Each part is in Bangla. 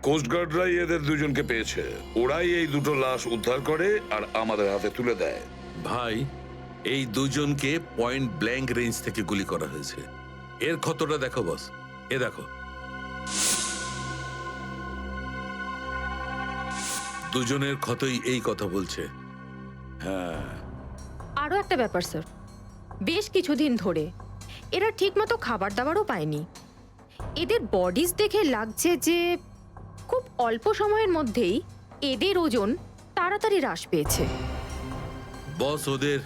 কোস্টগার্ডরাই এদের দুজনকে পেয়েছে। ওরাই এই দুটো লাশ উদ্ধার করে আর আমাদের হাতে তুলে দেয়। ভাই, এই দুজনকে পয়েন্ট ব্ল্যাঙ্ক রেঞ্জ থেকে গুলি করা হয়েছে। এর ক্ষতটা দেখো বস, এ দেখো। দুজনের ক্ষতই এই কথা বলছে। হ্যাঁ, আরও একটা ব্যাপার স্যার, বেশ কিছুদিন ধরে এরা ঠিকমতো খাবার দাবারও পায়নি। এদের বডিজ দেখে লাগছে যে খুব অল্প সময়ের মধ্যেই এদের ওজন তাড়াতাড়ি হ্রাস পেয়েছে। বস, ওদের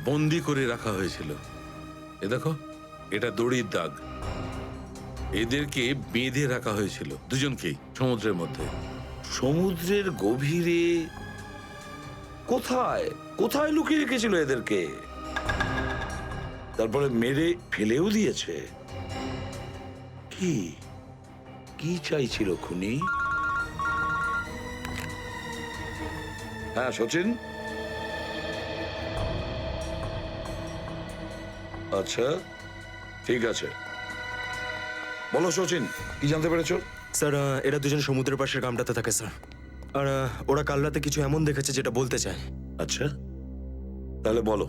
বন্দি করে রাখা হয়েছিল। এ দেখো, এটা দড়ির দাগ। এদেরকে বেঁধে রাখা হয়েছিল দুজনকেই সমুদ্রের মধ্যে। সমুদ্রের গভীরে? কোথায় কোথায় লুকিয়ে রেখেছিল এদেরকে? তারপরে মেরে ফেলেও দিয়েছে। কি কি চাইছিল খুনি? হ্যাঁ সচিন, আচ্ছা ঠিক আছে, বলো সচিন, কি জানতে পেরেছো? স্যার, এরা দুজন সমুদ্রের পাশের গ্রামটাতে থাকে স্যার। আর ওরা কাল রাতে কিছু এমন দেখেছে যেটা বলতে চায়। আচ্ছা, তাহলে বলো,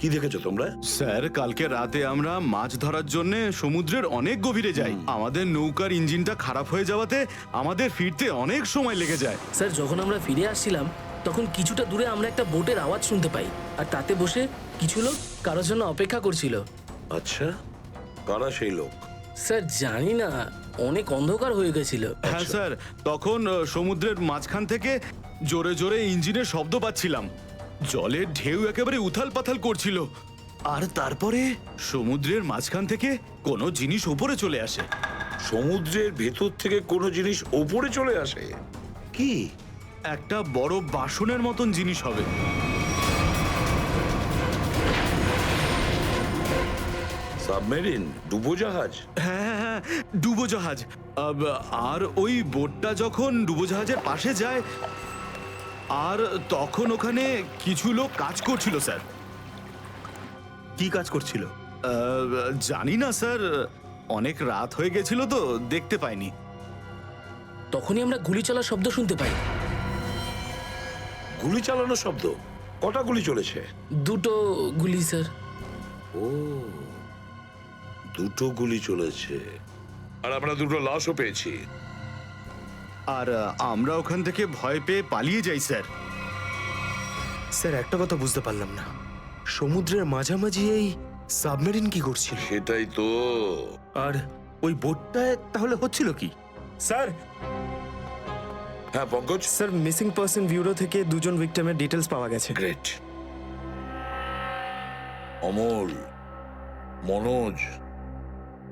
কি দেখেছো তোমরা? স্যার, কালকে রাতে আমরা মাছ ধরার জন্য সমুদ্রের অনেক গভীরে যাই। আমাদের নৌকার ইঞ্জিনটা খারাপ হয়ে যাওয়াতে আমাদের ফিরতে অনেক সময় লেগে যায়। স্যার, যখন আমরা ফিরে আসছিলাম তখন কিছুটা দূরে আমরা একটা বোটের আওয়াজ শুনতে পাই, আর তাতে বসে কিছু লোক কারোর জন্য অপেক্ষা করছিল। আচ্ছা, কারা সেই লোক? স্যার জানি না, অনেক অন্ধকার হয়ে গেছিল। হ্যাঁ স্যার, তখন সমুদ্রের মাঝখান থেকে জোরে জোরে ইঞ্জিনের শব্দ পাচ্ছিলাম। জলের ঢেউ একেবারে উথাল পাথাল করছিল। আর তারপরে সমুদ্রের মাঝখান থেকে কোনো জিনিস উপরে চলে আসে। সমুদ্রের ভেতর থেকে কোনো জিনিস ওপরে চলে আসে? কি? একটা বড় বাসনের মতন জিনিস হবে। সাবমেরিন, ডুবোজাহাজ? হ্যাঁ হ্যাঁ হ্যাঁ, ডুবোজাহাজ। আর ওই বোটটা যখন ডুবোজাহাজের পাশে যায়, আর তখন ওখানে কিছু লোক কাজ করছিল স্যার। কি কাজ করছিল? জানি না স্যার, অনেক রাত হয়ে গেছিল তো দেখতে পাইনি। তখনই আমরা গুলি চলার শব্দ শুনতে পাই। গুলি চালানোর শব্দ? কটা গুলি চলেছে? দুটো গুলি স্যার। ও, দুটো গুলি চলেছে। আর আমরা দুটো লাশও পেয়েছি। আর আমরা ওখান থেকে ভয় পেয়ে পালিয়ে যাই স্যার। স্যার, একটা কথা বুঝতে পারলাম না, সমুদ্রের মাঝামাঝি এই সাবমেরিন কি করছিল? সেটাই তো। আর ওই বোটটায় তাহলে হচ্ছিল কি? স্যার, হ্যাঁ Pankaj? Sir, missing person bureau থেকে দুজন ভিকটিমের ডিটেলস পাওয়া গেছে। গ্রেট। অমল, মনোজ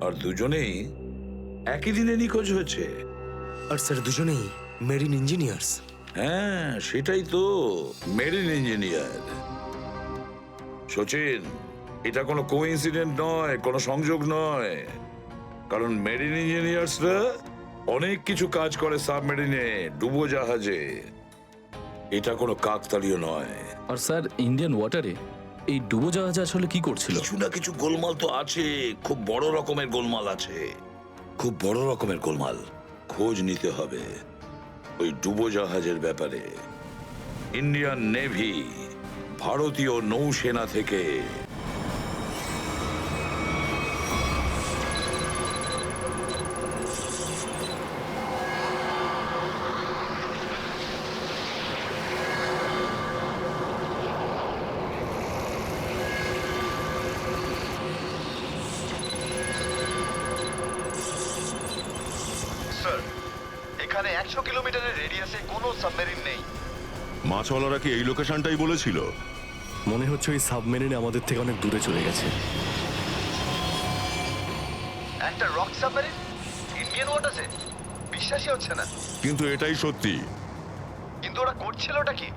আর দুজনেই একই দিনে নিখোঁজ হয়েছে। আর স্যার, দুজনেই মেরিন ইঞ্জিনিয়ার্স। হ্যাঁ সেটাই তো, মেরিন ইঞ্জিনিয়ার। সচিন, এটা কোনো কোইন্সিডেন্ট নয়, কোনো সংযোগ নয়। কারণ মেরিন ইঞ্জিনিয়ার্সরা অনেক কিছু কাজ করে সাবমেরিনে, ডুবোজাহাজে। এটা কোনো কাকতালীয় নয়। আর স্যার, ইন্ডিয়ান ওয়াটারে এই ডুবোজাহাজ আসলে কি করছিল? কিছু না কিছু গোলমাল তো আছে, খুব বড় রকমের গোলমাল আছে, খুব বড় রকমের গোলমাল। খোঁজ নিতে হবে ওই ডুবোজাহাজের ব্যাপারে। ইন্ডিয়ান নেভি, ভারতীয় নৌসেনা থেকে এখানে 100 কিলোমিটারের রেডিয়াসে কোনো সাবমেরিন নেই। মাছওয়ালারা কি এই লোকেশনটাই বলেছিল? মনে হচ্ছে ওই সাবমেরিন আমাদের থেকে অনেক দূরে চলে গেছে। একটা রক সাবমেরিন ইন্ডিয়ান ওয়াটারে? বিশ্বাসই হচ্ছে না। কিন্তু এটাই সত্যি। কিন্তু ওরা করছিলটা কি?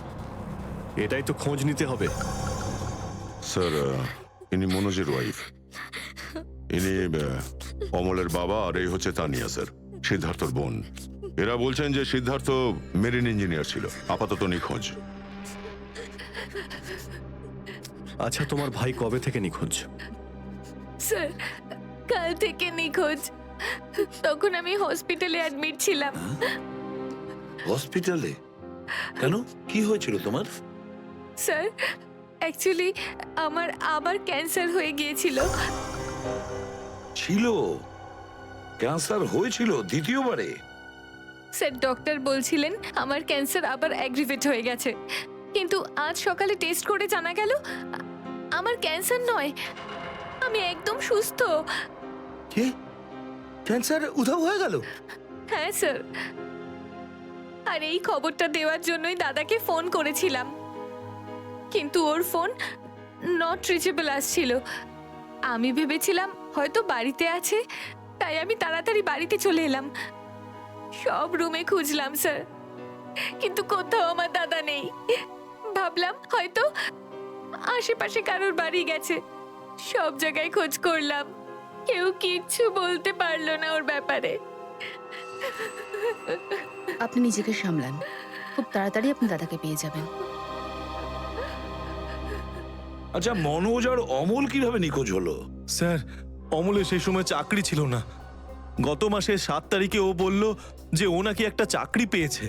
এটাই তো খোঁজ নিতে হবে। স্যার, ইনি মনোজের ওয়াইফ। ইনি অমলের বাবা, আর এই হচ্ছে তানিয়া স্যার, সিদ্ধার্থর বোন। এরা বলছেন যে সিদ্ধার্থ মেরিন ইঞ্জিনিয়ার ছিল, আপাতত নিখোঁজ। আচ্ছা, তোমার ভাই কবে থেকে নিখোঁজ? স্যার, কাল থেকে নিখোঁজ। তখন আমি হসপিটালে অ্যাডমিট ছিলাম। হসপিটালে? কেন, কি হয়েছিল তোমার? স্যার অ্যাকচুয়ালি আমার আবার ক্যান্সার হয়ে গিয়েছিল। ছিল? ক্যান্সার হয়েছিল দ্বিতীয়বারে? স্যার ডক্টর বলছিলেন আমার ক্যান্সার আবার অ্যাগ্রিভেট হয়ে গেছে, কিন্তু আজ সকালে টেস্ট করে জানা গেল আমার ক্যান্সার নয়, আমি একদম সুস্থ। কি, ক্যান্সার উধাও হয়ে গেল? হ্যাঁ স্যার, আর এই খবরটা দেওয়ার জন্যই দাদাকে ফোন করেছিলাম, কিন্তু ওর ফোন নট রিচেবল আসছিল। আমি ভেবেছিলাম হয়তো বাড়িতে আছে, তাই আমি তাড়াতাড়ি বাড়িতে চলে এলাম। সব রুমে খুঁজলাম স্যার, কিন্তু কোথাও আমার দাদা নেই। ভাবলাম হয়তো আশেপাশে কারোর বাড়ি গেছে। সব জায়গায় খোঁজ করলাম, কেউ কিচ্ছু বলতে পারলো না ওর ব্যাপারে। আপনি নিজেকে সামলান, খুব তাড়াতাড়ি আপনি দাদাকে পেয়ে যাবেন। আচ্ছা, মনোজ আর অমল কিভাবে নিখোঁজ হলো? স্যার, অমলের সেই সময় চাকরি ছিল না। গত মাসের 7 তারিখে ও বলল যে ও নাকি একটা চাকরি পেয়েছে,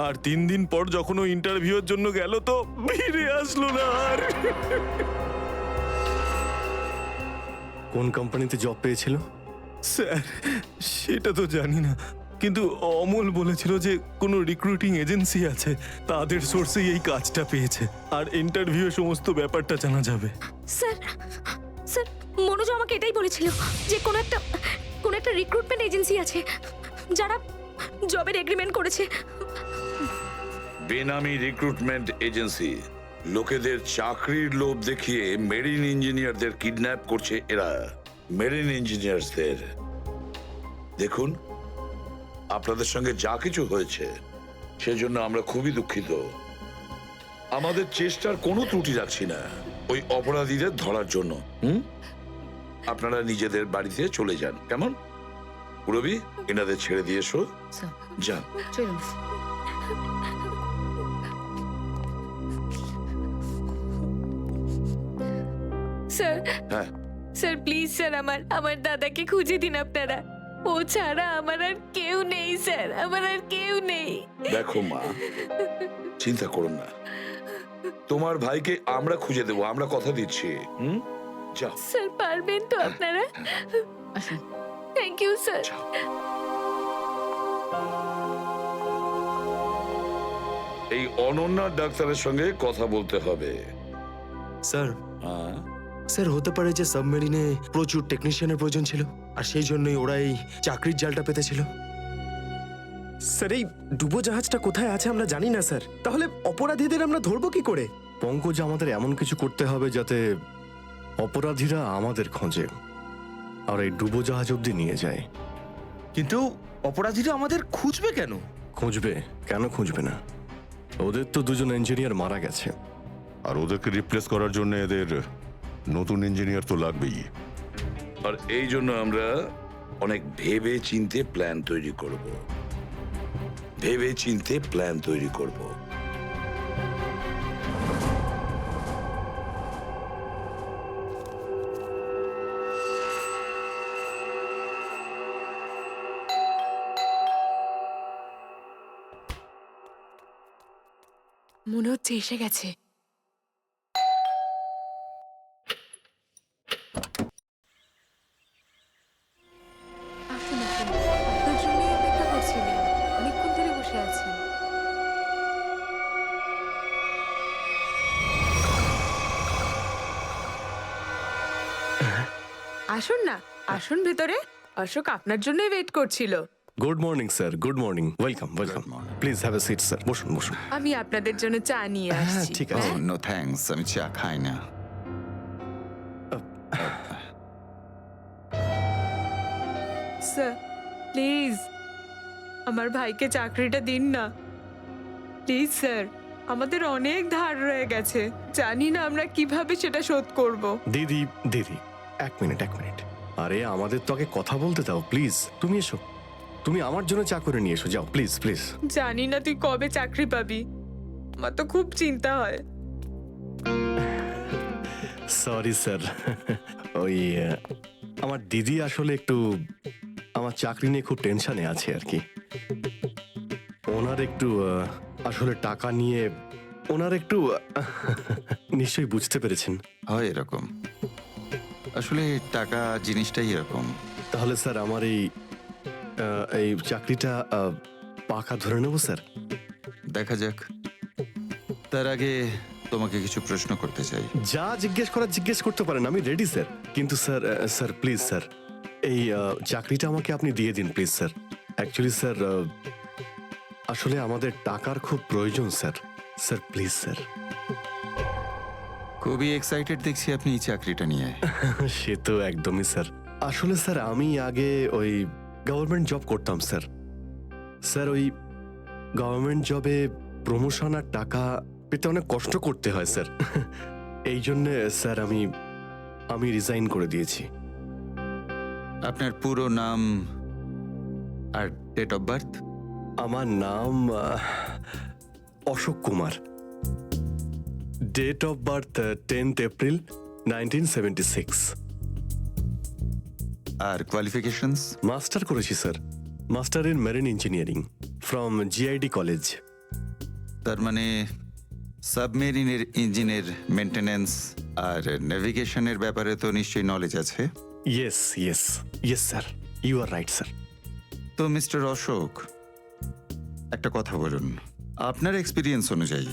আর 3 দিন পর যখন ও ইন্টারভিউয়ের জন্য গেল তো ফিরে আসলো না আর। কোন কোম্পানিতে জব পেয়েছিল? স্যার সেটা তো জানি না, কিন্তু অমল বলেছিল যে কোনো রিক্রুটিং এজেন্সি আছে, তাদের সোর্সেই এই কাজটা পেয়েছে, আর ইন্টারভিউ সমস্ত ব্যাপারটা জানা যাবে। স্যার স্যার মনোজ আমাকে এটাই বলেছিল যে কোনো একটা রিক্রুটমেন্ট এজেন্সি আছে যারা জবের এগ্রিমেন্ট করেছে। বেনামি রিক্রুটমেন্ট এজেন্সি লোকেদের চাকরির লোভ দেখিয়ে মেরিন ইঞ্জিনিয়ারদের কিডন্যাপ করছে এরা। মেরিন ইঞ্জিনিয়ারদের দেখুন, আপনাদের সঙ্গে যা কিছু হয়েছে সেজন্য আমরা খুবই দুঃখিত। আমাদের চেষ্টার কোনো ত্রুটি রাখছি না ওই অপরাধীদের ধরার জন্য। আপনারা নিজেদের বাড়িতে চলে যান, কেমন? পুরবি, এনাদের ছেড়ে দিয়ে এসো। স্যার যান। চলুন। স্যার হ্যাঁ, স্যার প্লিজ স্যার আমার দাদাকে খুঁজে দিন আপনারা। ও ছাড়া আমার আর কেউ নেই স্যার, আমার আর কেউ নেই। দেখো মা, চিন্তা করুন না, তোমার ভাইকে আমরা খুঁজে দেবো, আমরা কথা দিচ্ছি। যাও। স্যার পারবেন তো আপনারা? আসুন। Thank you sir. এই অনন্যা ডাক্তারের সঙ্গে কথা বলতে হবে। স্যার, হ্যাঁ, স্যার হতে পারে যে সাবমেরিনে প্রচুর টেকনিশিয়ানের প্রয়োজন ছিল, আর সেই জন্যই ওরা এই চাকরির জালটা পেতেছিল। স্যার এই ডুবোজাহাজটা কোথায় আছে আমরা জানি না স্যার, তাহলে অপরাধীদের আমরা ধরবো কি করে? পঙ্কজ, আমাদের এমন কিছু করতে হবে যাতে অপরাধীরা আমাদের খোঁজে আর এই ডুবোজাহাজ অব্দি নিয়ে যায়। কিন্তু অপরাধীরা আমাদের খুঁজবে কেন? খুঁজবে কেন? খুঁজবে না? ওদের তো 2জন ইঞ্জিনিয়ার মারা গেছে, আর ওদেরকে রিপ্লেস করার জন্য এদের নতুন ইঞ্জিনিয়ার তো লাগবেই। আর এই জন্য আমরা অনেক ভেবে চিন্তে প্ল্যান তৈরি করব। ভেবে চিন্তে প্ল্যান তৈরি করব। মনে হচ্ছে এসে গেছে। আসুন আসুন, আপনার জন্যই অপেক্ষা করছিলাম, অনেকক্ষণ ধরে বসে আছেন। আসুন না, আসুন ভেতরে। অশোক আপনার জন্যই ওয়েট করছিল। Good morning sir, good morning. Welcome welcome. Please have a seat sir. বসুন বসুন। আমি আপনাদের জন্য চা নিয়ে হ্যাঁ আসছি। ঠিক আছে। নো থ্যাঙ্কস, আমি চা খাই না। স্যার প্লিজ আমার ভাইকে চাকরিটা দিন না, প্লিজ স্যার। আমাদের অনেক ধার রয়ে গেছে, জানি না আমরা কিভাবে সেটা শোধ করব। দিদি দিদি, এক মিনিট। আরে আমাদের তো আগে কথা বলতে দাও প্লিজ। তুমি এসো, তুমি আমার জন্য চা করে নিয়ে এসো, যাও প্লিজ প্লিজ। জানি না তুই কবে চাকরি পাবি, আমার তো খুব চিন্তা হয়। সরি স্যার, ওই আমার দিদি আসলে একটু আমার চাকরি নিয়ে খুব টেনশনে আছে আর কি। ওনার একটু আসলে টাকা নিয়ে ওনার একটু নিশ্চয়ই বুঝতে পেরেছেন। হয় এরকম, আসলে টাকা জিনিসটাই এরকম। তাহলে স্যার আমার এই চাকরিটা পাকা ধরে নেব স্যার? দেখা যাক, তার আগে তোমাকে কিছু প্রশ্ন করতে চাই। যা জিজ্ঞেস করার জিজ্ঞেস করতে পারেন, আমি রেডি স্যার। কিন্তু স্যার স্যার প্লিজ স্যার, এই চাকরিটা আমাকে আপনি দিয়ে দিন প্লিজ স্যার। অ্যাকচুয়ালি স্যার আসলে আমাদের টাকার খুব প্রয়োজন স্যার। Sir please sir. খুবই এক্সাইটেড দেখছি আপনি এই চাকরিটা নিয়ে। সে তো একদমই স্যার। আসলে স্যার আমি আগে ওই গভর্নমেন্ট জব করতাম স্যার। স্যার ওই গভর্নমেন্ট জবে প্রমোশন আর টাকা পেতে অনেক কষ্ট করতে হয় স্যার। এই জন্যে স্যার আমি রিজাইন করে দিয়েছি। আপনার পুরো নাম আর ডেট অফ বার্থ? আমার নাম Ashok Kumar. Date of birth 10th April 1976। আর কোয়ালিফিকেশনস? মাস্টার করেছি sir, master in marine engineering from GID college. তার মানে সাবমেরিনের ইঞ্জিনের মেনটেন্যান্স আর নেভিগেশনের ব্যাপারে তো নিশ্চয়ই নলেজ আছে। Yes yes yes sir, you are right sir. তো মিস্টার অশোক, একটা কথা বলুন, আপনার এক্সপিরিয়েন্স অনুযায়ী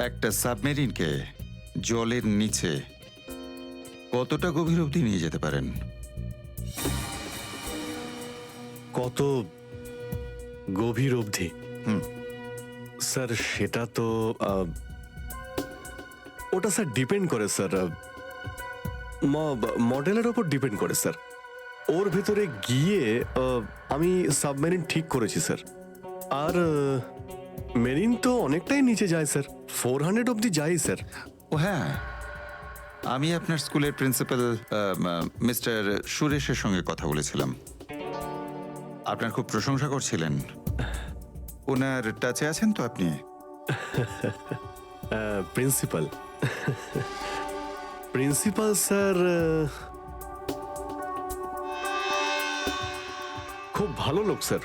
একটা সাবমেরিনকে জলের নিচে কতটা গভীর অবধি নিয়ে যেতে পারেন? কত গভীর অবধি? স্যার সেটা তো ওটা স্যার ডিপেন্ড করে স্যার, মডেলের ওপর ডিপেন্ড করে স্যার। ওর ভেতরে গিয়ে আমি সাবমেরিন ঠিক করেছি স্যার। আর মেরিন তো অনেকটাই নিচে যায় স্যার, 400 অবধি যাই স্যার। ও হ্যাঁ, আমি আপনার স্কুলের প্রিন্সিপাল মিস্টার সুরেশের সঙ্গে কথা বলেছিলাম, আপনার খুব প্রশংসা করছিলেন। ওনার টাচে আছেন তো আপনি? প্রিন্সিপাল প্রিন্সিপাল স্যার খুব ভালো লোক স্যার।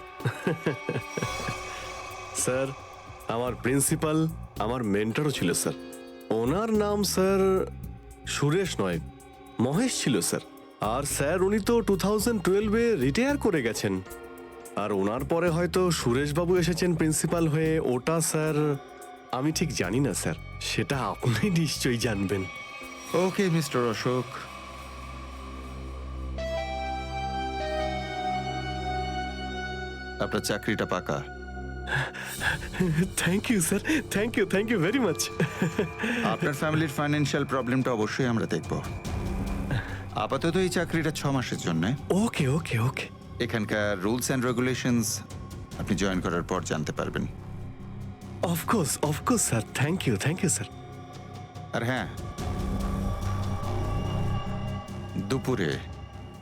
স্যার আমার প্রিন্সিপাল আমার মেন্টরও ছিল স্যার। ওনার নাম স্যার সুরেশ নয়, মহেশ ছিল স্যার। আর স্যার উনি তো 2012-এ রিটায়ার করে গেছেন। আর ওনার পরে হয়তো সুরেশবাবু এসেছেন প্রিন্সিপাল হয়ে, ওটা স্যার আমি ঠিক জানি না স্যার, সেটা আপনি নিশ্চয়ই জানবেন। ওকে মিস্টার অশোক, আপনার চাকরিটা পাকা। Thank you sir, thank you very much. আপনার ফ্যামিলির ফাইন্যান্সিয়াল প্রবলেমটা অবশ্যই আমরা দেখব। আপাতত এই চাকরিটা 6 মাসের জন্য। ওকে ওকে ওকে। এখানকার রুলস অ্যান্ড রেগুলেশনস আপনি জয়েন করার পর জানতে পারবেন। Of course sir, thank you sir. আর হ্যাঁ, দুপুরে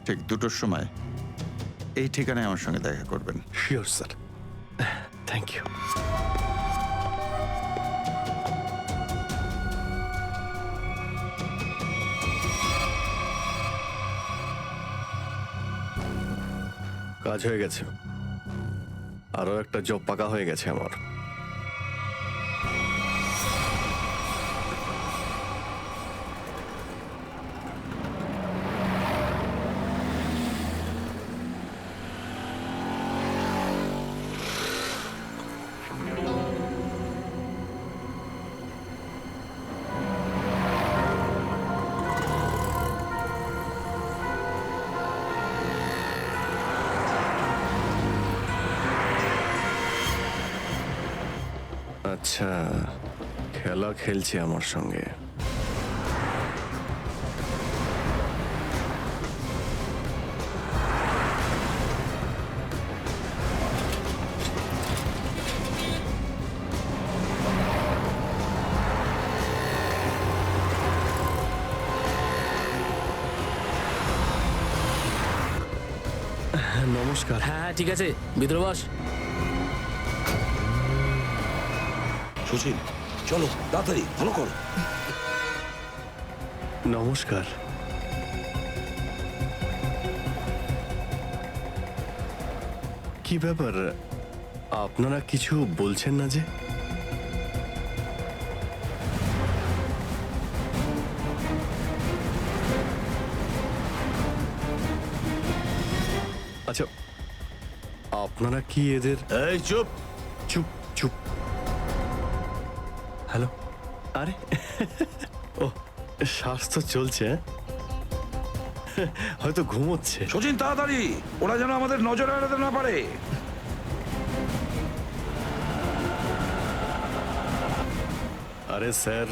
ঠিক 2টোর সময় এই ঠিকানায় আমার সঙ্গে দেখা করবেন। Sure sir, thank you. কাজ হয়ে গেছে, আরো একটা জব পাকা হয়ে গেছে আমার। আচ্ছা, খেলা খেলছে আমার সঙ্গে। নমস্কার। হ্যাঁ ঠিক আছে, ভিতরে বস। সুশীল, চলো তাড়াতাড়ি, ভালো করো। নমস্কার। কি ব্যাপার, আপনারা কিছু বলছেন না যে? আচ্ছা, আপনারা কি এদের... এই চুপ! চুপ চুপ। হ্যালো, আরে ও, শ্বাস তো চলছে, হয়তো ঘুমোচ্ছে। সচিন তাড়াতাড়ি, ওরা যেন আমাদের নজরে এড়াতে না পারে। আরে স্যার,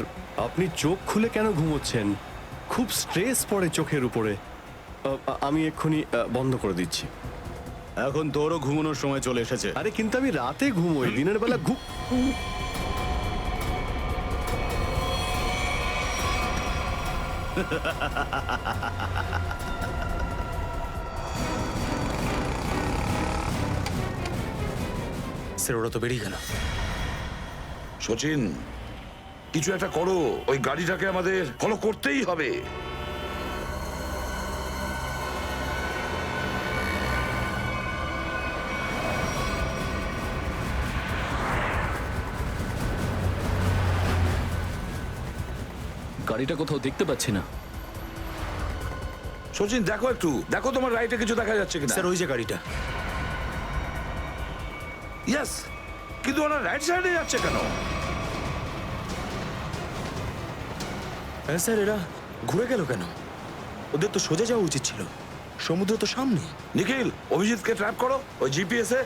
আপনি চোখ খুলে কেন ঘুমোচ্ছেন? খুব স্ট্রেস পড়ে চোখের উপরে। আমি এক্ষুনি বন্ধ করে দিচ্ছি। এখন তোরও ঘুমানোর সময় চলে এসেছে। আরে কিন্তু আমি রাতে ঘুমোই, দিনের বেলা স্যার ওরা তো বেরিয়ে গেল। সচিন, কিছু একটা করো, ওই গাড়িটাকে আমাদের ফলো করতেই হবে। গাড়িটা কোথাও দেখতে পাচ্ছি না। সচিন দেখো একটু, দেখো তোমার রাইটে কিছু দেখা যাচ্ছে কিনা। স্যার ওই যে গাড়িটা। ইয়েস, কিন্তু ওরা রাইট সাইডে যাচ্ছে কেন? হ্যাঁ স্যার, এরা ঘুরে গেল কেন? ওদের তো সোজা যাওয়া উচিত ছিল, সমুদ্র তো সামনে। নিখিল, অভিজিৎকে ট্র্যাপ করো ওই জিপিএস এ।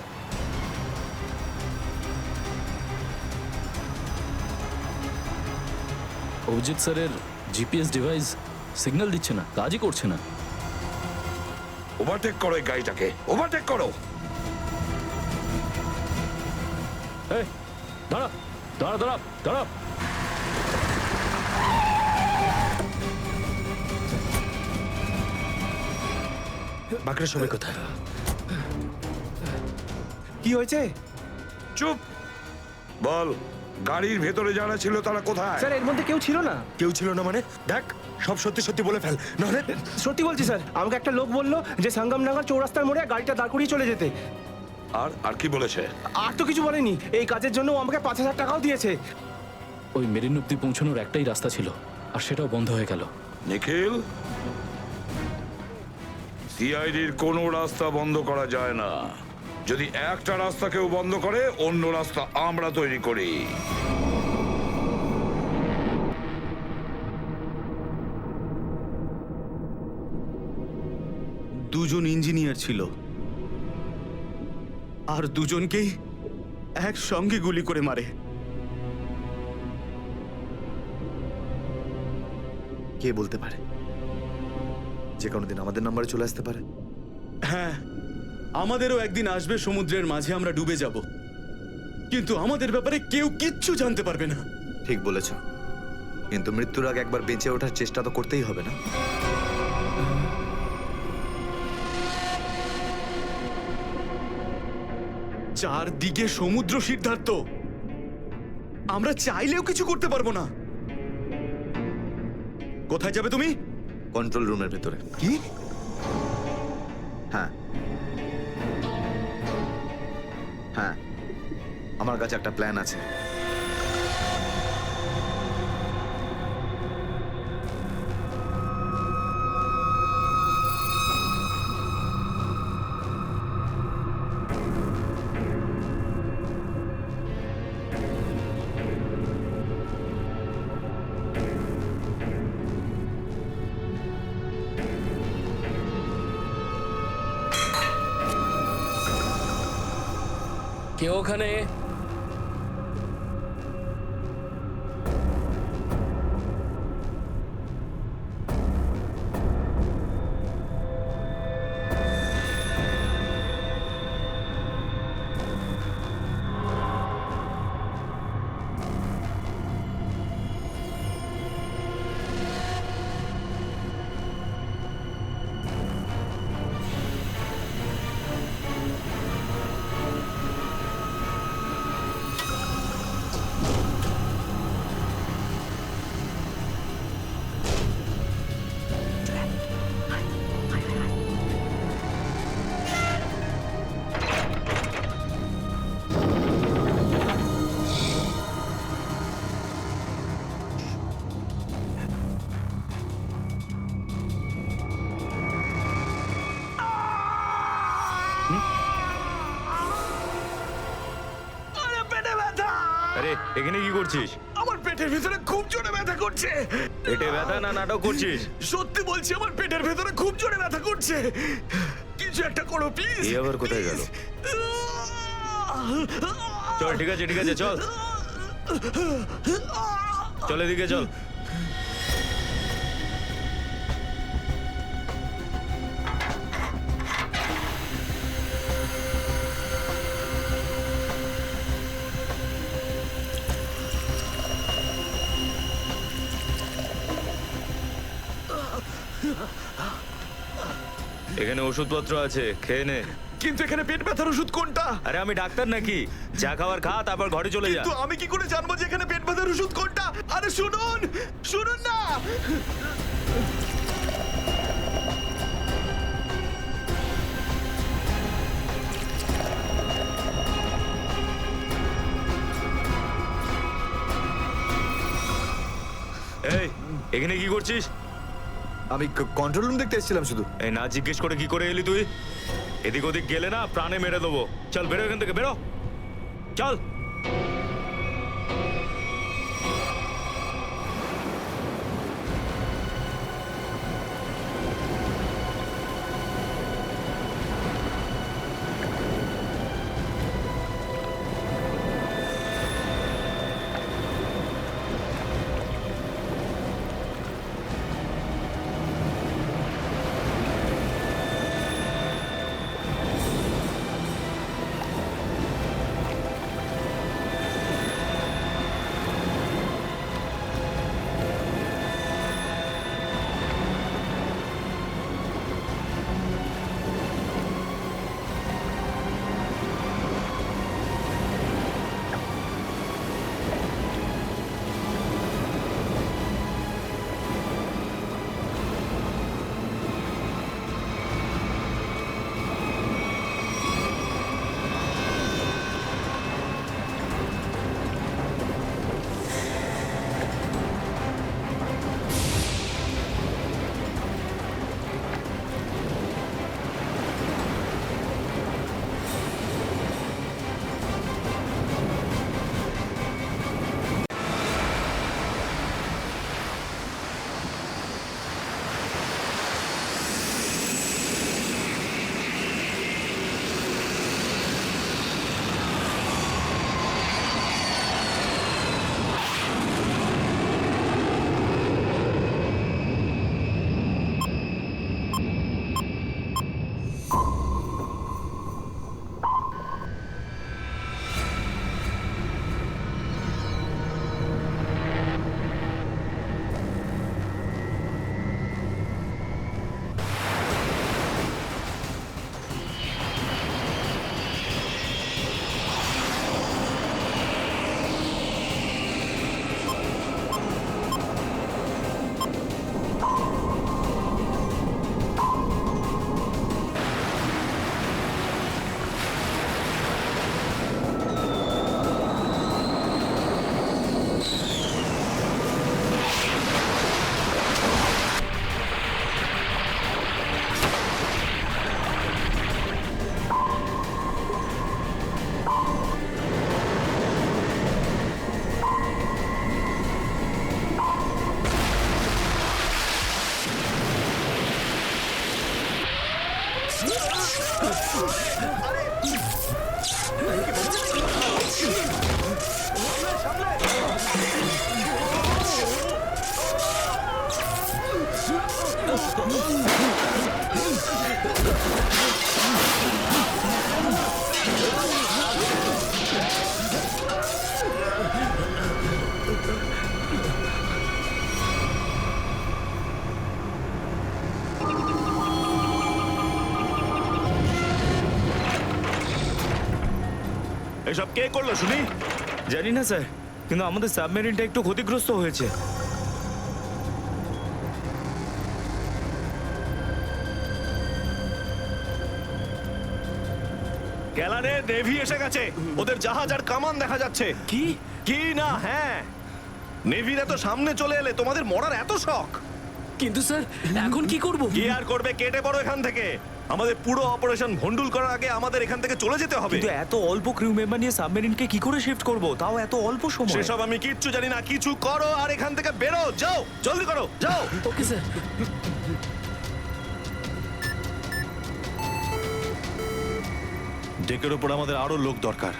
অভিজিৎ স্যারের জিপিএস ডিভাইস সিগন্যাল দিচ্ছে না, কাজই করছে না। ওভারটেক করো এই গাড়িটাকে, ওভারটেক করো। এই দাঁড়া দাঁড়া দাঁড়া দাঁড়া। বাঁকড়া সবাই কোথায়? কি হয়েছে? চুপ বল, গাড়ির ভেতরে যারা ছিল তারা কোথায়? স্যার এর মধ্যে কেউ ছিল না। কেউ ছিল না মানে? দেখ, সব সত্যি সত্যি বলে ফেল, নাহলে। সত্যি বলছি স্যার, আমাকে একটা লোক বললো যে সঙ্গমনগর চৌরাস্তার মোড়ে গাড়িটা দাঁড় করিয়ে চলে যেতে। আর আর কি বলেছে? আর তো কিছু বলেনি। এই কাজের জন্য ও আমাকে 5,000 টাকাও দিয়েছে। ওই মেরিন অব্দি পৌঁছানোর একটাই রাস্তা ছিল, আর সেটাও বন্ধ হয়ে গেল। নিখিল, সিআইডির কোনো রাস্তা বন্ধ করা যায় না। যদি একটা রাস্তা কেউ বন্ধ করে, অন্য রাস্তা আমরা তৈরি করি। দুজন ইঞ্জিনিয়ার ছিল, আর দুজনকেই একসঙ্গে গুলি করে মারে। কে বলতে পারে? যে কোনো দিন আমাদের নাম্বারে চলে আসতে পারে। হ্যাঁ, আমাদেরও একদিন আসবে, সমুদ্রের মাঝে আমরা ডুবে যাব, কিন্তু আমাদের ব্যাপারে কেউ কিচ্ছু জানতে পারবে না। ঠিক বলেছ, কিন্তু মৃত্যুর আগে একবার বেঁচে ওঠার চেষ্টা তো করতেই হবে না? চারদিকে সমুদ্র, সিদ্ধার্থ, আমরা চাইলেও কিছু করতে পারবো না। কোথায় যাবে তুমি? কন্ট্রোল রুমের ভেতরে। কি? হ্যাঁ হ্যাঁ, আমার কাছে একটা প্ল্যান আছে। কেউ ওখানে? আরে এখানে কি করছিস? আমার পেটের ভিতরে খুব জোরে ব্যথা করছে। পেটে ব্যথা না নাটক করছিস? সত্যি বলছি, আমার পেটের ভেতরে খুব জোরে ব্যথা করছে। কিছু একটা করো প্লিজ। এই আবার কোথায় গেল? চল ঠিক আছে চল চল এদিকে চল। এখানে ওষুধপত্র আছে, খেয়ে নে। কিন্তু এখানে পেট ব্যথার ওষুধ কোনটা? আরে আমি ডাক্তার নাকি? যা খাবার খা, তারপর ঘরে চলে যা। কিন্তু আমি কি করে জানবো যে এখানে পেট ব্যথার ওষুধ কোনটা? আরে শুনুন, শুনুন না। এই এখানে কি করছিস? আমি কন্ট্রোল রুম দেখতে এসেছিলাম শুধু। এই না জিজ্ঞেস করে কি করে এলি তুই? এদিক ওদিক গেলে না প্রাণে মেরে দেবো। চল বেরো এখান থেকে, বেরো চল। এসব কে করলো শুনি? জানি না স্যার, কিন্তু আমাদের সাবমেরিনটা একটু ক্ষতিগ্রস্ত হয়েছে। গ্যালারে নেভি এসে গেছে, ওদের জাহাজ আর কামান দেখা যাচ্ছে। কি কি না? হ্যাঁ, নেভির এত সামনে চলে এলে তোমাদের মরার এত শখ। কিন্তু স্যার এখন কি করব? কি আর করবে, কেটে পড়ো এখান থেকে। আমাদের পুরো অপারেশন ভন্ডুল করার আগে আমাদের এখান থেকে চলে যেতে হবে। কিন্তু এত অল্প ক্রিউ মেম্বার নিয়ে সাবমেরিনকে কি করে শিফট করব, তাও এত অল্প সময়? সেসব আমি কিচ্ছু জানি না, কিছু করো আর এখান থেকে বেরো, যাও, জলদি করো, যাও। Okay sir. ডেকের ওপর আমাদের আরো লোক দরকার।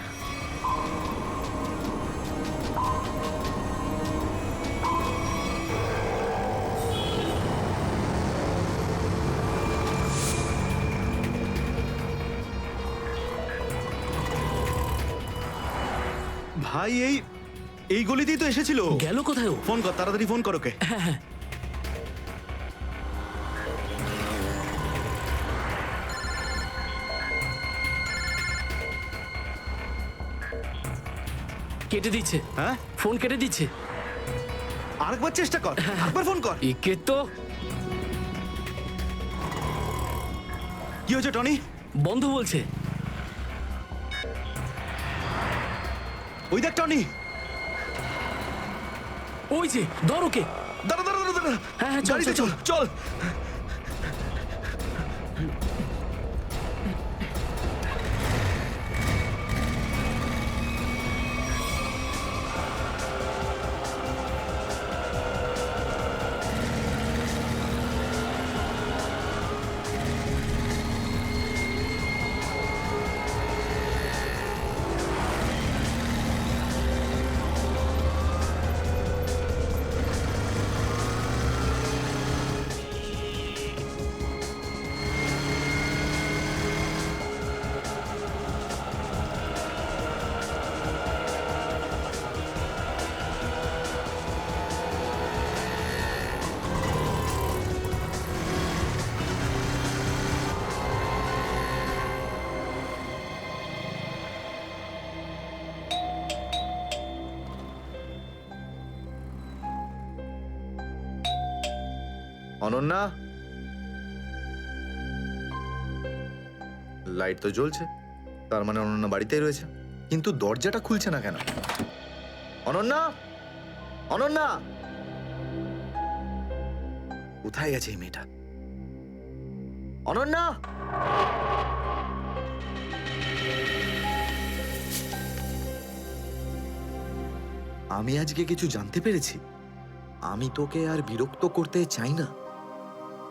ভাই এই গলিতেই তো এসেছিল। গেল কোথায় ও? ফোন কর, তাড়াতাড়ি ফোন কর ওকে। হ্যাঁ। কেটে দিচ্ছে। হ্যাঁ, ফোন কেটে দিচ্ছে। আরেকবার চেষ্টা কর, আরেকবার ফোন কর। একে তো কি হয়েছে টনি? বন্ধ বলছে। ওই দেখ টনি। ওই যে, ধর ওকে। দাঁড়া দাঁড়া দাঁড়া দাঁড়া। হ্যাঁ, চল, গাড়িতে চল, চল চল। অনন্যা, লাইট তো জ্বলছে, তার মানে অনন্যা বাড়িতেই রয়েছে, কিন্তু দরজাটা খুলছে না কেন? অনন্যা, অনন্যা, কোথায় গেছে এই মেয়েটা? অনন্যা, আমি আজকে কিছু জানতে পেরেছি। আমি তোকে আর বিরক্ত করতে চাই না।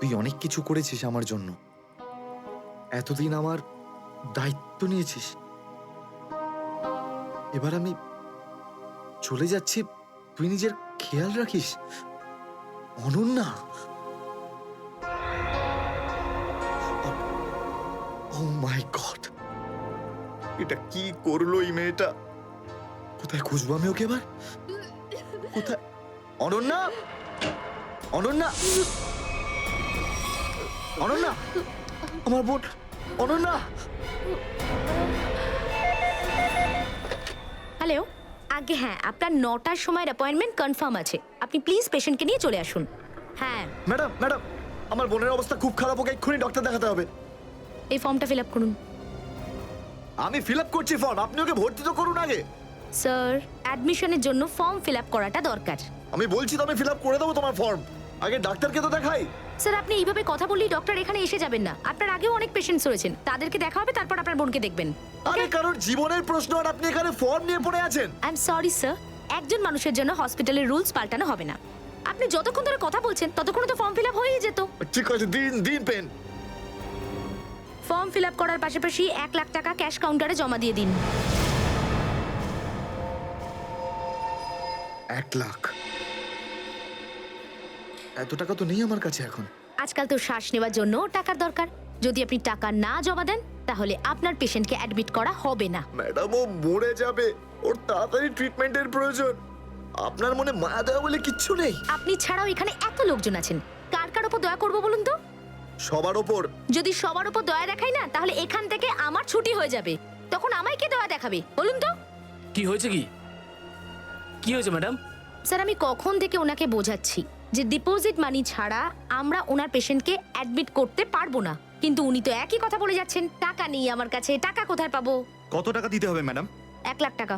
তুই অনেক কিছু করেছিস আমার জন্য, এতদিন আমার দায়িত্ব নিয়েছিস। এবার আমি চলে যাচ্ছি, তুই নিজের খেয়াল রাখিস। অনন্যা, ও মাই গড, এটা কি করলো এই মেয়েটা? কোথায় খুঁজবো আমি ওকে এবার? কোথায়? অনন্যা, অনন্যা, অনন্যা, আমার বোন অনন্যা। হ্যালো, আগে হ্যাঁ, আপনার 9টার সময়ের অ্যাপয়েন্টমেন্ট কনফার্ম আছে। আপনি প্লিজ পেশেন্টকে নিয়ে চলে আসুন। হ্যাঁ ম্যাডাম, ম্যাডাম, আমার বোনের অবস্থা খুব খারাপ, ওকে এক্ষুনি ডক্টর দেখাতে হবে। এই ফর্মটা ফিল আপ করুন। আমি ফিল আপ করছি ফর্ম, আপনি ওকে ভর্তি তো করুন আগে। স্যার, অ্যাডমিশনের জন্য ফর্ম ফিল আপ করাটা দরকার। আমি বলছি তো আমি ফিল আপ করে দেবো তোমার ফর্ম, আগে ডাক্তারকে তো দেখাই। স্যার, আপনি এইভাবে কথা বললেই ডক্টর এখানে এসে যাবেন না। আপনার আগেও অনেক পেশেন্টস রয়েছেন, তাদেরকে দেখা হবে, তারপর আপনার বোনকে দেখবেন। আরে কারোর জীবনের প্রশ্ন আর আপনি এখানে ফর্ম নিয়ে পড়ে আছেন। আই এম সরি স্যার, একজন মানুষের জন্য হসপিটালের রুলস পাল্টানো হবে না। আপনি যতক্ষণ ধরে কথা বলছেন ততক্ষণ তো ফর্ম ফিল আপ হয়েই যেত। ঠিক আছে, দিন দিন পেন। ফর্ম ফিল আপ করার পাশাপাশি 1 লাখ টাকা ক্যাশ কাউন্টারে জমা দিয়ে দিন। 1 লাখ? এত টাকা তো নেই আমার কাছে এখন। আজকাল তো শ্বাস নেওয়ার জন্য টাকার দরকার। যদি আপনি টাকা না জমা দেন তাহলে আপনার পেশেন্টকে অ্যাডমিট করা হবে না। ম্যাডাম, ও মরে যাবে, ওর তাড়াতাড়ি ট্রিটমেন্টের প্রয়োজন। আপনার মনে মায়া দয়া বলে কিচ্ছু নেই? আপনি ছাড়াও এখানে এত লোকজন আছেন, কার কার উপর দয়া করবো বলুন তো? সবার ওপর। যদি সবার উপর দয়া দেখাই না, তাহলে এখান থেকে আমার ছুটি হয়ে যাবে। তখন আমায় কে দয়া দেখাবে বলুন তো? কি হয়েছে? কি হয়েছে ম্যাডাম? স্যার, আমি কখন থেকে ওনাকে বোঝাচ্ছি যে ডিপোজিট মানি ছাড়া আমরা ওনার পেশেন্টকে অ্যাডমিট করতে পারবো না, কিন্তু উনি তো একই কথা বলে যাচ্ছেন। টাকা নেই আমার কাছে, টাকা কোথায় পাবো? কত টাকা দিতে হবে ম্যাডাম? 1 লাখ টাকা।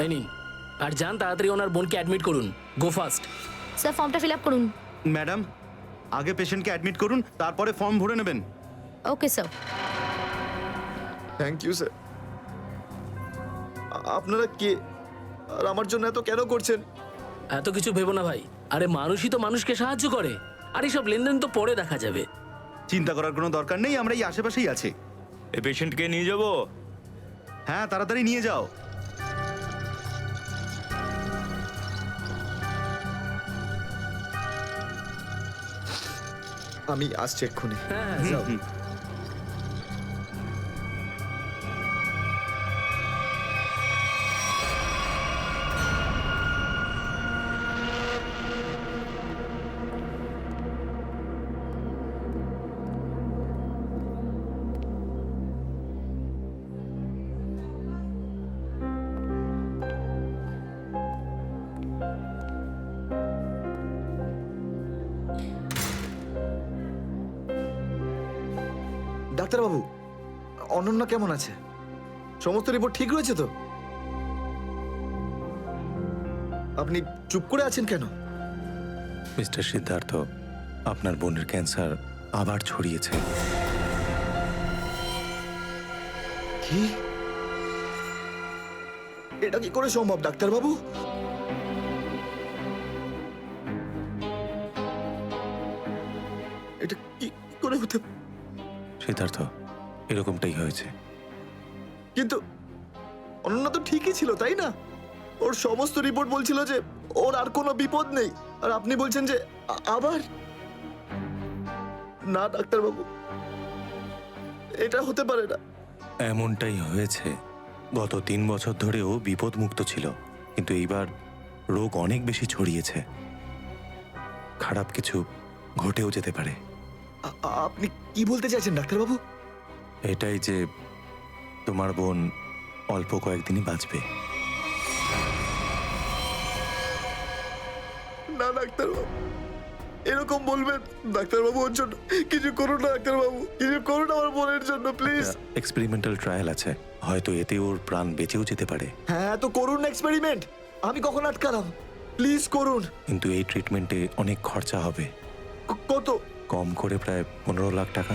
এই নিন, আর যান তাড়াতাড়ি ওনার বোনকে অ্যাডমিট করুন। Go fast. স্যার, ফর্মটা ফিল আপ করুন। ম্যাডাম, আগে পেশেন্টকে অ্যাডমিট করুন, তারপরে ফর্ম ভরে নেবেন। Okay sir. Thank you sir. আপনারা কে আর আমার জন্য এত কেন করছেন? এত কিছু ভেবো না ভাই, আরে মানুষই তো মানুষকে সাহায্য করে, আর এইসব লেনদেন তো পরে দেখা যাবে। চিন্তা করার কোনো দরকার নেই, আমরা এই আশেপাশেই আছি। এই পেশেন্টকে নিয়ে যাব? হ্যাঁ, তাড়াতাড়ি নিয়ে যাও। আমি আসছি এক্ষুনি। হ্যাঁ যাও। ডাক্তারবাবু, অনন্যা কেমন আছে? সমস্ত রিপোর্ট ঠিক রয়েছে তো? আপনি চুপ করে আছেন কেন? মিস্টার সিদ্ধার্থ, আপনার বোনের ক্যান্সার আবার ছড়িয়েছে। কি? এটা কি করে সম্ভব ডাক্তারবাবু? এটা কি করে হতে? সিদ্ধার্থ, এরকমটাই হয়েছে। কিন্তু অনন্যা তো ঠিকই ছিল, তাই না? ওর সমস্ত রিপোর্ট বলছিল যে ওর আর কোনো বিপদ নেই, আর আপনি বলছেন যে আবার? না ডাক্তারবাবু, এটা হতে পারে না। এমনটাই হয়েছে। গত 3 বছর ধরে ও বিপদমুক্ত ছিল, কিন্তু এইবার রোগ অনেক বেশি ছড়িয়েছে। খারাপ কিছু ঘটেও যেতে পারে। আপনি কি বলতে চাইছেন ডাক্তারবাবু? এটাই যে তোমার বোন অল্প কয়েকদিনই বাঁচবে। না ডাক্তারবাবু, এরকম বলবেন? ডাক্তারবাবু, ওর জন্য কিছু করুন না ডাক্তারবাবু, কিছু করুন আমার বোনের জন্য প্লিজ। এক্সপেরিমেন্টাল ট্রায়াল আছে, হয়তো এতে ওর প্রাণ বেঁচেও যেতে পারে। হ্যাঁ, তো করুন এক্সপেরিমেন্ট। আমি কখন আটকালাম? প্লিজ করুন। কিন্তু এই ট্রিটমেন্টে অনেক খরচা হবে। কত? কম করে প্রায় 15 লাখ টাকা।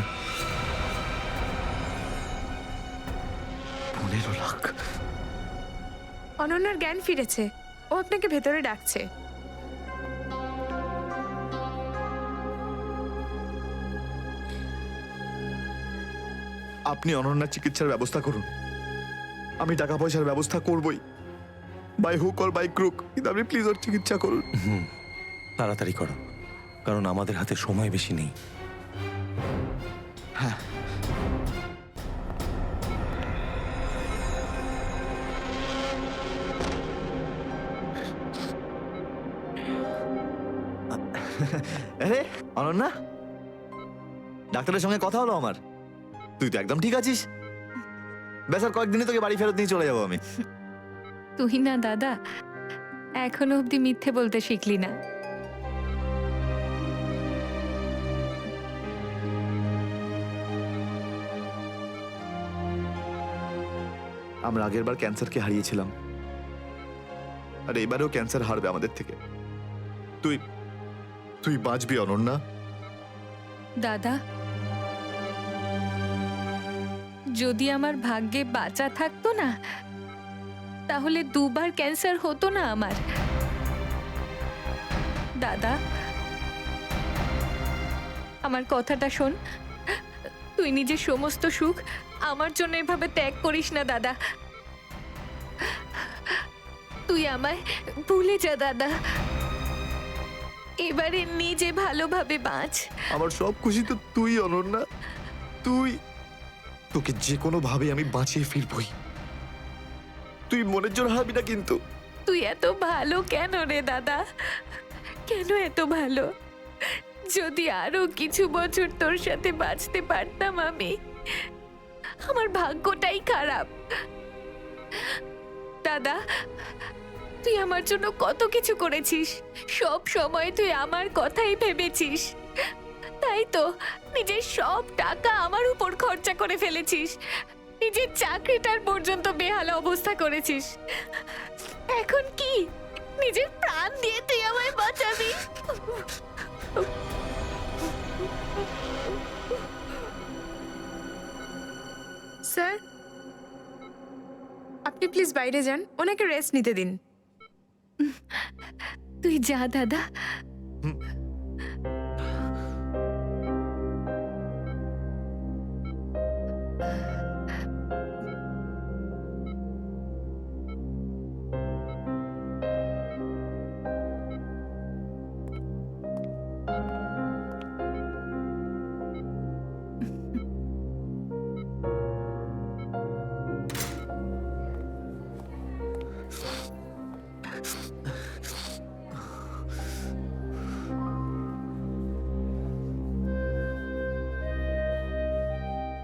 15 লাখ? অনন্যার জ্ঞান ফিরেছে, ও আপনাকে ভেতরে ডাকছে। আপনি অনন্যার চিকিৎসার ব্যবস্থা করুন, আমি টাকা পয়সার ব্যবস্থা করবই, by hook or by crook, কিন্তু আপনি প্লিজ ওর চিকিৎসা করুন। তাড়াতাড়ি করো, কারণ আমাদের হাতে সময় বেশি নেই। হ্যাঁ। আরে অনন্যা, ডাক্তারের সঙ্গে কথা হলো আমার। তুই তো একদম ঠিক আছিস। বেশ, আর কয়েকদিনে তোকে বাড়ি ফেরত নিয়ে চলে যাবো আমি। তুই না দাদা, এখনো অব্দি মিথ্যে বলতে শিখলি না। আমরা আগেরবার ক্যান্সারকে হারিয়েছিলাম, আর এবারেও ক্যান্সার হারবে আমাদের থেকে। তুই তুই বাঁচবি অনন্যা। দাদা, যদি আমার ভাগ্যে বাঁচা থাকতো না, তাহলে 2 বার ক্যান্সার হতো না আমার। দাদা, আমার কথাটা শোন। তুই নিজের সমস্ত সুখ আমার জন্য এভাবে ত্যাগ করিস না দাদা। তুই আমায় ভুলে যা দাদা। এবারে নিজে ভালোভাবে বাঁচ। আমার সব খুশি তো তুই অনন্যা, তুই। তোকে যে কোনো ভাবে আমি বাঁচিয়ে ফিরবই, তুই মনের জোর হারাবি না কিন্তু। তুই এত ভালো কেন রে দাদা? কেন এত ভালো? যদি আরো কিছু বছর তোর সাথে বাঁচতে পারতাম আমি। আমার ভাগ্যটাই খারাপ। দাদা, তুই আমার জন্য কত কিছু করেছিস, সব সময় তুই আমার কথাই ভেবেছিস। তাই তো নিজের সব টাকা আমার উপর খরচা করে ফেলেছিস, নিজের চাকরিটার পর্যন্ত বেহালা অবস্থা করেছিস। এখন কি নিজের প্রাণ দিয়ে তুই আমায় বাঁচাবি? স্যার, আপনি প্লিজ বাইরে যান, ওনাকে রেস্ট নিতে দিন। তুই যা দাদা।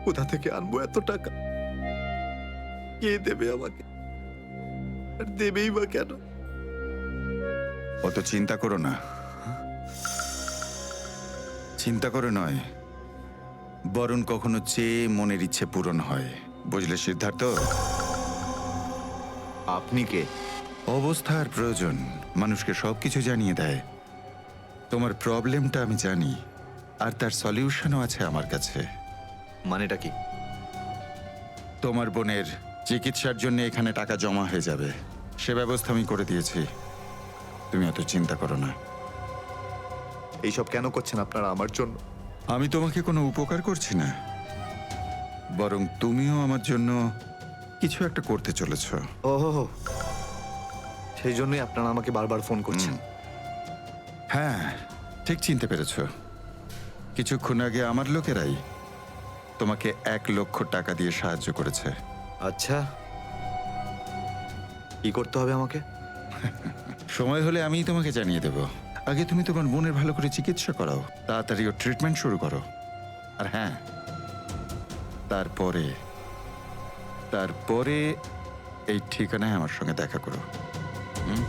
কোথা থেকে আনবো এত টাকা? কে দেবে আমাকে? আর দেবেই বা কেন? অত চিন্তা করো না। চিন্তা করে নয়, বরং কখনো চেয়ে মনের ইচ্ছে পূরণ হয়। বুঝলে সিদ্ধার্থ? আপনি কে? অবস্থার প্রয়োজন মানুষকে সবকিছু জানিয়ে দেয়। তোমার প্রবলেমটা আমি জানি, আর তার সলিউশনও আছে আমার কাছে। মানেটা কি? তোমার বোনের চিকিৎসার জন্য এখানে টাকা জমা হয়ে যাবে, সে ব্যবস্থা আমি করে দিয়েছি। তুমি অত চিন্তা করো না। এইসব কেন করছেন আপনারা আমার জন্য? আমি তোমাকে কোনো উপকার করছি না, বরং তুমিও আমার জন্য কিছু একটা করতে চলেছ। ওহো, সেই জন্যই আপনারা আমাকে বারবার ফোন করছেন। হ্যাঁ, ঠিক চিনতে পেরেছ। কিছুক্ষণ আগে আমার লোকেরাই তোমাকে 1 লক্ষ টাকা দিয়ে সাহায্য করেছে। আচ্ছা, কি করতে হবে আমাকে? সময় হলে আমিই তোমাকে জানিয়ে দেব। আগে তুমি তোমার বোনের ভালো করে চিকিৎসা করাও, তাড়াতাড়ি ওর ট্রিটমেন্ট শুরু করো। আর হ্যাঁ, তারপরে তারপরে এই ঠিকানায় আমার সঙ্গে দেখা করো। হুম?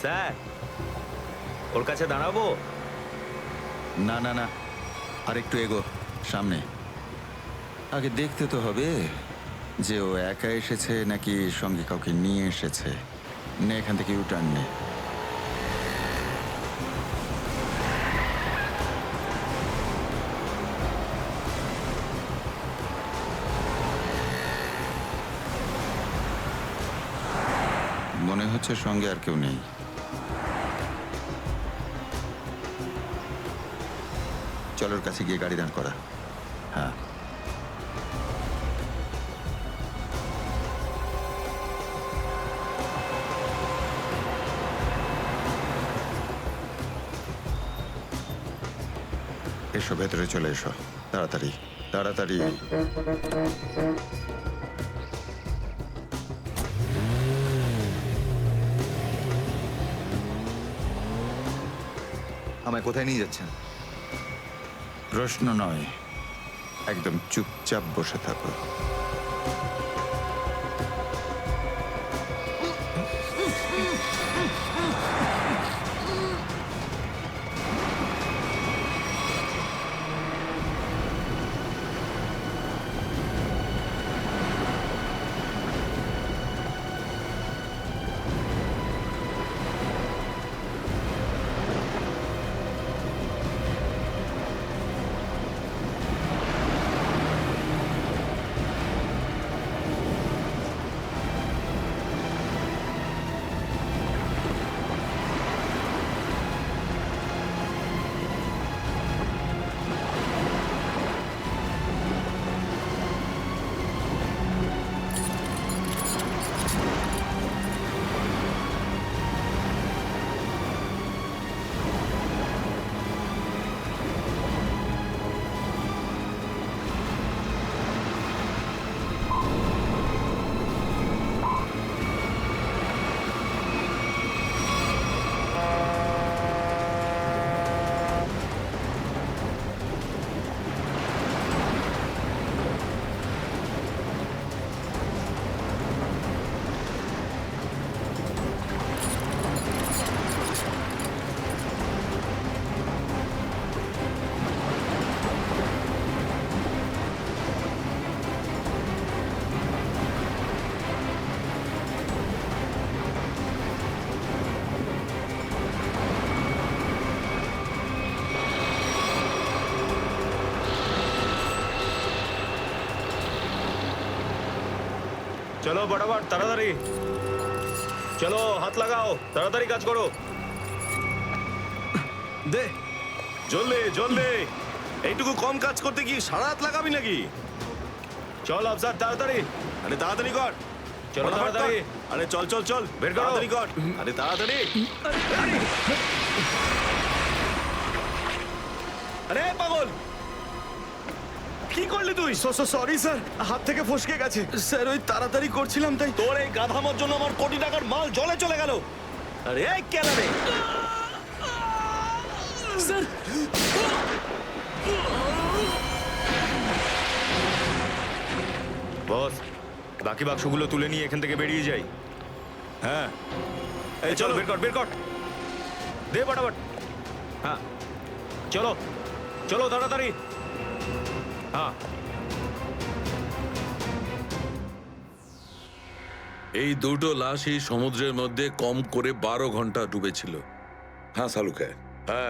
স্যার, ওর কাছে দাঁড়াবো? না না না, আর একটু এগো সামনে। আগে দেখতে তো হবে যে ও একা এসেছে নাকি সঙ্গে কাউকে নিয়ে এসেছে। নে, এখান থেকে ইউটার্ন নে। মনে হচ্ছে সঙ্গে আর কেউ নেই। চলোর কাছে গিয়ে গাড়ি দাঁড় করা। হ্যাঁ, এসো, ভেতরে চলে এসো, তাড়াতাড়ি তাড়াতাড়ি। আমায় কোথায় নিয়ে যাচ্ছেন? প্রশ্ন নয়, একদম চুপচাপ বসে থাকো। চলো ফটাফট তাড়াতাড়ি চলো, হাত লাগাও, তাড়াতাড়ি কাজ করো। দে জলদি জলদি, এইটুকু কম কাজ করতে কি সারা রাত লাগাবি নাকি? চল আফসার তাড়াতাড়ি, আরে তাড়াতাড়ি কর, চলো তাড়াতাড়ি, আরে চল চল চল, বের কর, তাড়াতাড়ি কর, আরে তাড়াতাড়ি। আরে পাগল, কি করলি তুই? সরি স্যার, হাত থেকে ফসকে গেছে স্যার, ওই তাড়াতাড়ি করছিলাম তাই। তোর এই গাধামার জন্য আমার কোটি টাকার মাল জলে চলে গেল। আরে এই কেন রে? স্যার বস, বাকি বাক্সগুলো তুলে নিয়ে এখান থেকে বেরিয়ে যাই। হ্যাঁ, এই চলো, বের কর বের কর, দে ফটাফট। হ্যাঁ চলো চলো তাড়াতাড়ি। হ্যাঁ এই দুটো লাশই সমুদ্রের মধ্যে কম করে 12 ঘন্টা ডুবেছিল। হ্যাঁ সালুকে, হ্যাঁ